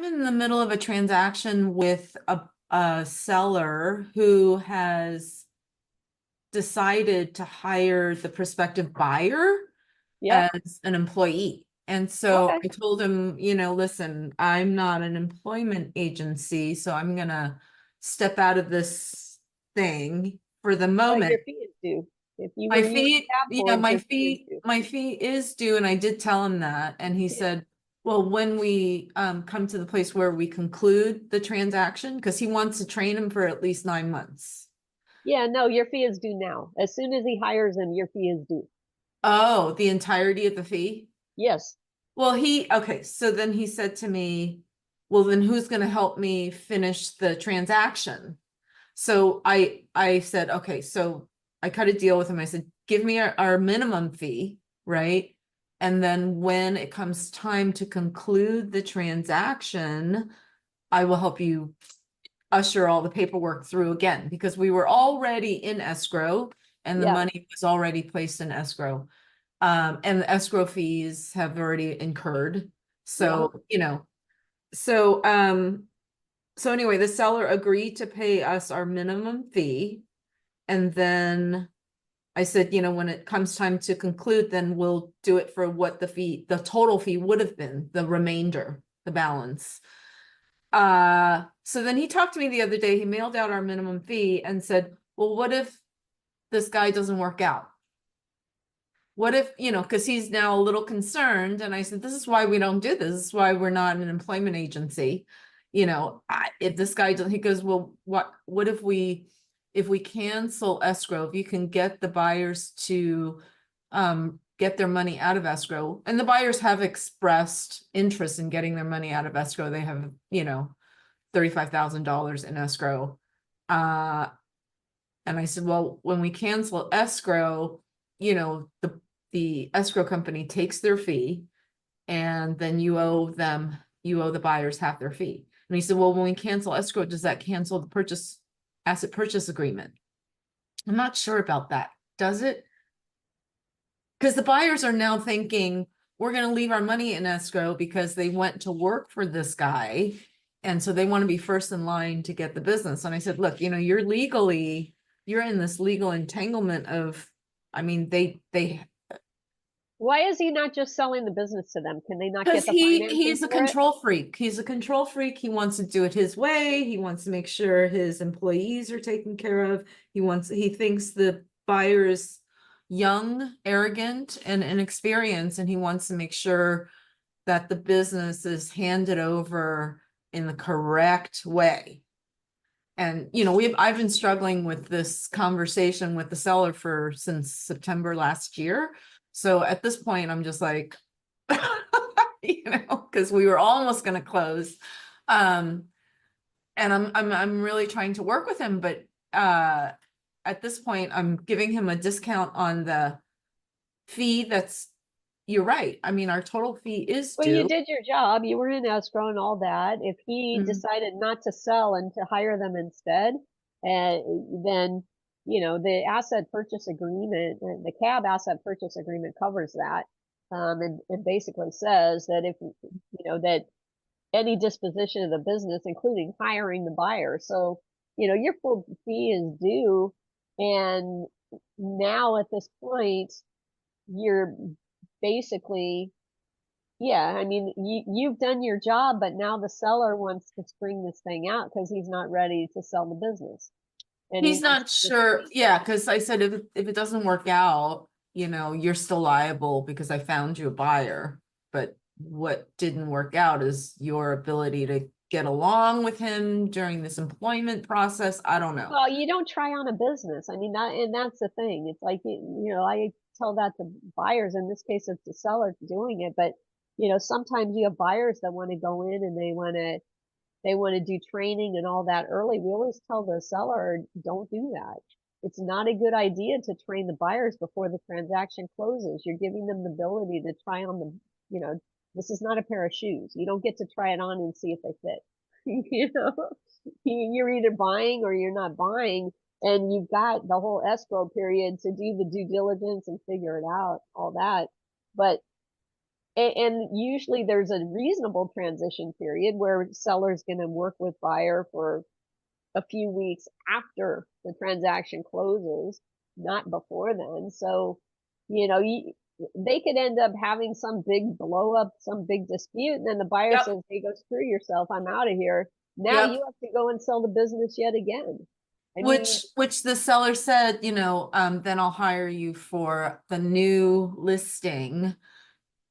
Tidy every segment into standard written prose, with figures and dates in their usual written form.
I'm in the middle of a transaction with a seller who has decided to hire the prospective buyer Yep. as an employee. And so Okay. I told him, listen, I'm not an employment agency, so I'm gonna step out of this thing for the But moment. your fee is due. If you My were using fee, tab yeah, boards, my your fee is fee, due. my fee is due, and I did tell him that, and he Yeah. said, well, when we come to the place where we conclude the transaction, because he wants to train him for at least 9 months. Yeah, no, your fee is due now. As soon as he hires him, your fee is due. Oh, the entirety of the fee? Yes. Well, okay, so then he said to me, well, then who's gonna help me finish the transaction? So I said, okay, so I cut a deal with him. I said, give me our minimum fee, right? And then when it comes time to conclude the transaction, I will help you usher all the paperwork through again, because we were already in escrow and the Yeah. money was already placed in escrow. And the escrow fees have already incurred. Yeah. So, so anyway, the seller agreed to pay us our minimum fee. And then I said, when it comes time to conclude, then we'll do it for what the total fee would have been, the remainder, the balance. So then he talked to me the other day, he mailed out our minimum fee and said, well, what if this guy doesn't work out? What if, because he's now a little concerned. And I said, this is why we don't do this. This is why we're not an employment agency. If this guy doesn't, he goes, well, what if we cancel escrow, if you can get the buyers to get their money out of escrow, and the buyers have expressed interest in getting their money out of escrow. They have, $35,000 in escrow. And I said, well, when we cancel escrow, the escrow company takes their fee, and then you owe the buyers half their fee. And he said, well, when we cancel escrow, does that cancel the asset purchase agreement? I'm not sure about that. Does it? Because the buyers are now thinking, we're going to leave our money in escrow because they went to work for this guy. And so they want to be first in line to get the business. And I said, look, you're in this legal entanglement of, I mean, they Why is he not just selling the business to them? Can they not because get the financing he's a for it? control freak. He's a control freak. He wants to do it his way. He wants to make sure his employees are taken care of. He thinks the buyer is young, arrogant, and inexperienced, and he wants to make sure that the business is handed over in the correct way. And I've been struggling with this conversation with the seller since September last year. So at this point, I'm just like, because we were almost going to close. Um, and I'm really trying to work with him, but at this point, I'm giving him a discount on the fee. You're right. I mean, our total fee is Well, you due. did your job. You were in escrow and all that. If he Mm. decided not to sell and to hire them instead, then the asset purchase agreement, the cab asset purchase agreement covers that, and basically says that if that any disposition of the business, including hiring the buyer. So your full fee is due, and now at this point, you're basically, yeah, I mean, you've done your job, but now the seller wants to string this thing out because he's not ready to sell the business, and he He's wants not to just, sure. Yeah, because I said if it doesn't work out, you're still liable because I found you a buyer. But what didn't work out is your ability to get along with him during this employment process. I don't know. well, you don't try on a business. I mean, and that's the thing. It's like, I tell that to buyers. In this case, it's the seller doing it, but sometimes you have buyers that want to go in and they want to do training and all that early. We always tell the seller, don't do that. It's not a good idea to train the buyers before the transaction closes. You're giving them the ability to try on this is not a pair of shoes. You don't get to try it on and see if they fit. You're either buying or you're not buying, and you've got the whole escrow period to do the due diligence and figure it out, all that. But And usually there's a reasonable transition period where seller's going to work with buyer for a few weeks after the transaction closes, not before then. So, they could end up having some big blow up, some big dispute, and then the buyer Yep. says, "Hey, go screw yourself. I'm out of here." Now Yep. you have to go and sell the business yet again. I mean, Which the seller said, then I'll hire you for the new listing.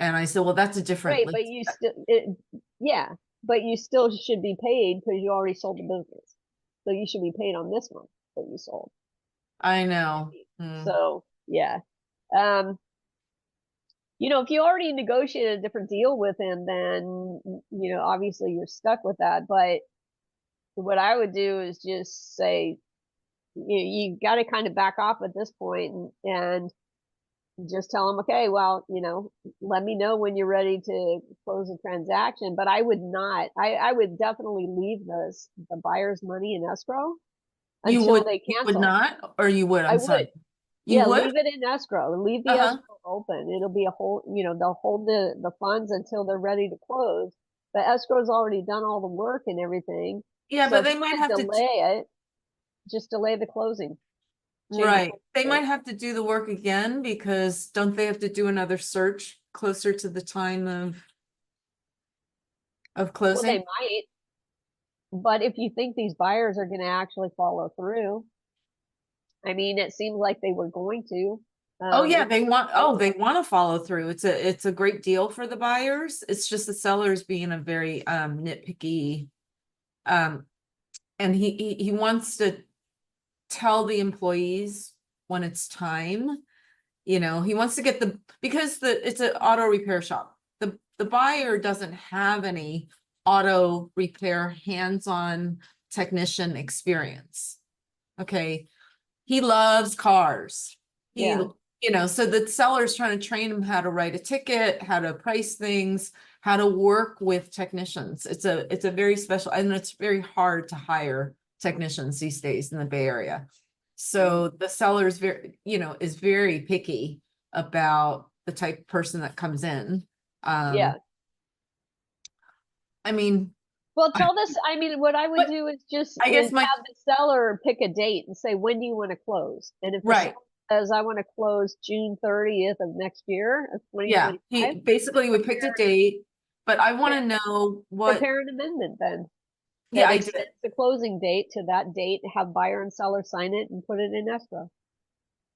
And I said, well, that's a different right, but list. you still, yeah, but you still should be paid because you already sold the business. So you should be paid on this one that you sold. I know. So yeah. Um, if you already negotiated a different deal with him, then obviously you're stuck with that. But what I would do is just say you got to kind of back off at this point and just tell him, okay, well, let me know when you're ready to close the transaction. But I would not. I would definitely leave the buyer's money in escrow until they You would cancel. not, or you would, I I'm sorry. would. You Yeah, would? leave it in escrow. Leave the Uh-huh. escrow open. It'll be a whole, they'll hold the funds until they're ready to close. The escrow's already done all the work and everything. Yeah, So but if they you might want to have to, delay it, just delay the closing. Change the right. closing They date. might have to do the work again because don't they have to do another search closer to the time of Well, they closing? might, but if you think these buyers are going to actually follow through, I mean, it seemed like they were going to. Oh yeah, If they want to follow through. It's a great deal for the buyers. It's just the sellers being a very nitpicky um and he wants to tell the employees when it's time. He wants to get because it's an auto repair shop. The buyer doesn't have any auto repair hands-on technician experience. Okay. He loves cars. He, yeah, so the seller's trying to train him how to write a ticket, how to price things, how to work with technicians. It's a very special, and it's very hard to hire technicians these days in the Bay Area. So the seller is is very picky about the type of person that comes in. yeah. I mean, Well, tell this. I mean, what I would but do is just I guess have the seller pick a date and say, when do you want to close? And if the seller right. says, I want to close June 30th of next year of Yeah, 2025, he basically we picked a date, but I want to know what, prepare an amendment then yeah, that I did. extends the closing date to that date, have buyer and seller sign it and put it in escrow.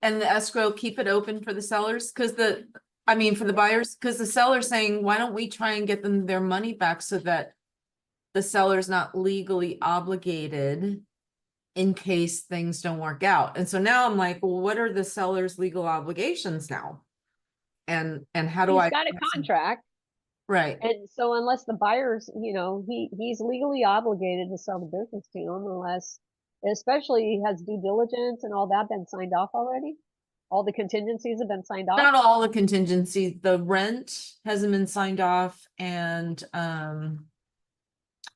And the escrow, keep it open for the sellers, because for the buyers, because the seller's saying, why don't we try and get them their money back so that the seller's not legally obligated in case things don't work out. And so now I'm like, well, what are the seller's legal obligations now? And how do He's I? got a contract. Right. And so unless the buyer's, he's legally obligated to sell the business to him unless, especially he has due diligence and all that been signed off already. All the contingencies have been signed off. Not all the contingency, the rent hasn't been signed off, and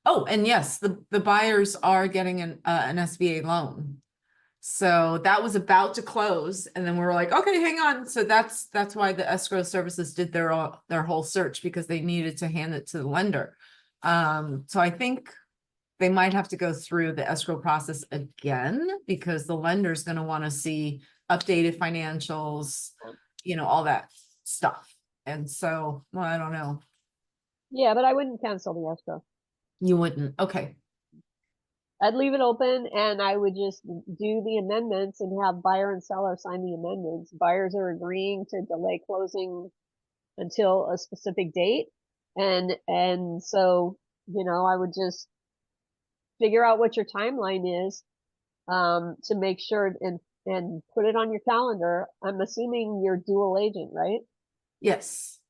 oh, and yes, the buyers are getting an SBA loan. So that was about to close, and then we were like, okay, hang on. So that's why the escrow services did their whole search, because they needed to hand it to the lender. So I think they might have to go through the escrow process again, because the lender's going to want to see updated financials, all that stuff. And so, well, I don't know. Yeah, but I wouldn't cancel the escrow. You wouldn't. Okay. I'd leave it open and I would just do the amendments and have buyer and seller sign the amendments. Buyers are agreeing to delay closing until a specific date. And so, I would just figure out what your timeline is, to make sure and put it on your calendar. I'm assuming you're dual agent, right? Yes.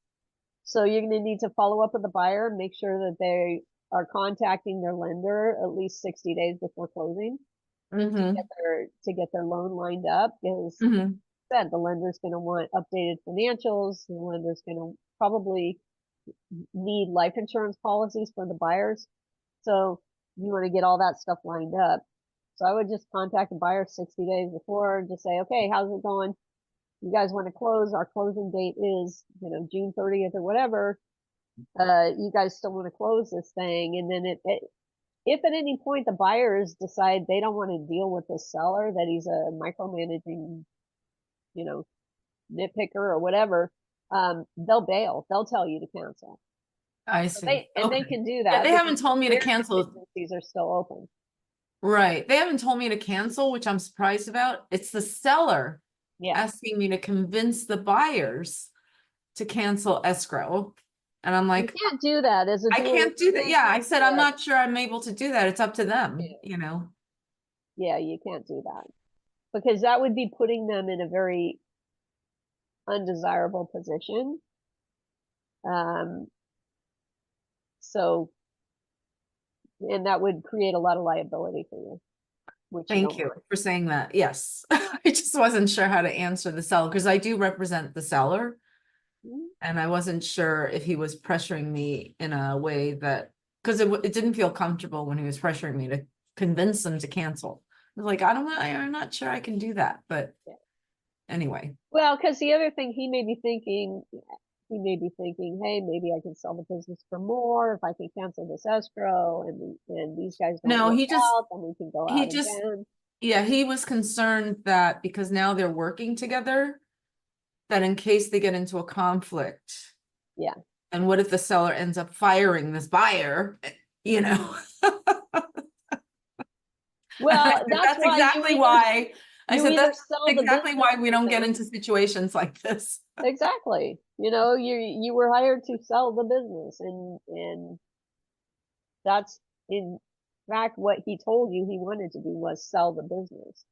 So you're going to need to follow up with the buyer and make sure that they are contacting their lender at least 60 days before closing Mm-hmm. to get their loan lined up. Because Mm-hmm. said the lender's going to want updated financials. The lender's going to probably need life insurance policies for the buyers. So you want to get all that stuff lined up. So I would just contact the buyer 60 days before and just say, okay, how's it going? you guys want to close, our closing date is, you know, June 30th or whatever. You guys still want to close this thing. And then if at any point the buyers decide they don't want to deal with the seller, that he's a micromanaging, you know, nitpicker or whatever, they'll bail. They'll tell you to cancel. I So see. they Okay. can do Yeah, that. they haven't because told me to their cancel. contingencies are still open. Right. They haven't told me to cancel, which I'm surprised about. It's the seller Yeah. asking me to convince the buyers to cancel escrow. And I'm You like, can't do that as a I dual can't do that. agent. Yeah, I said, I'm Yeah. not sure I'm able to do that. It's up to them, Yeah. you know? Yeah, you can't do that because that would be putting them in a very undesirable position. So, and that would create a lot of liability for you, which you Thank don't you want. for saying that. Yes. I just wasn't sure how to answer the seller because I do represent the seller. Mhm. And I wasn't sure if he was pressuring me in a way that, because it didn't feel comfortable when he was pressuring me to convince them to cancel. I was like, I'm not sure I can do that, but Yeah. anyway. Well, because the other thing he may be thinking, hey, maybe I can sell the business for more if I can cancel this escrow, and these guys don't No, work out, then we can go he out just, again. yeah, he was concerned that because now they're working together, that in case they get into a conflict, Yeah. and what if the seller ends up firing this buyer, you know? Well, that's That's why exactly why I you said either that's sell the exactly business why we to don't get them. into situations like this. Exactly. You know, you were hired to sell the business, and that's in fact what he told you he wanted to do was sell the business.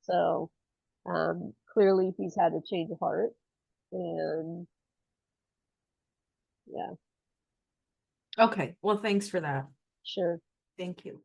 So clearly he's had a change of heart, and yeah, Okay, well, thanks for that. sure. Thank you.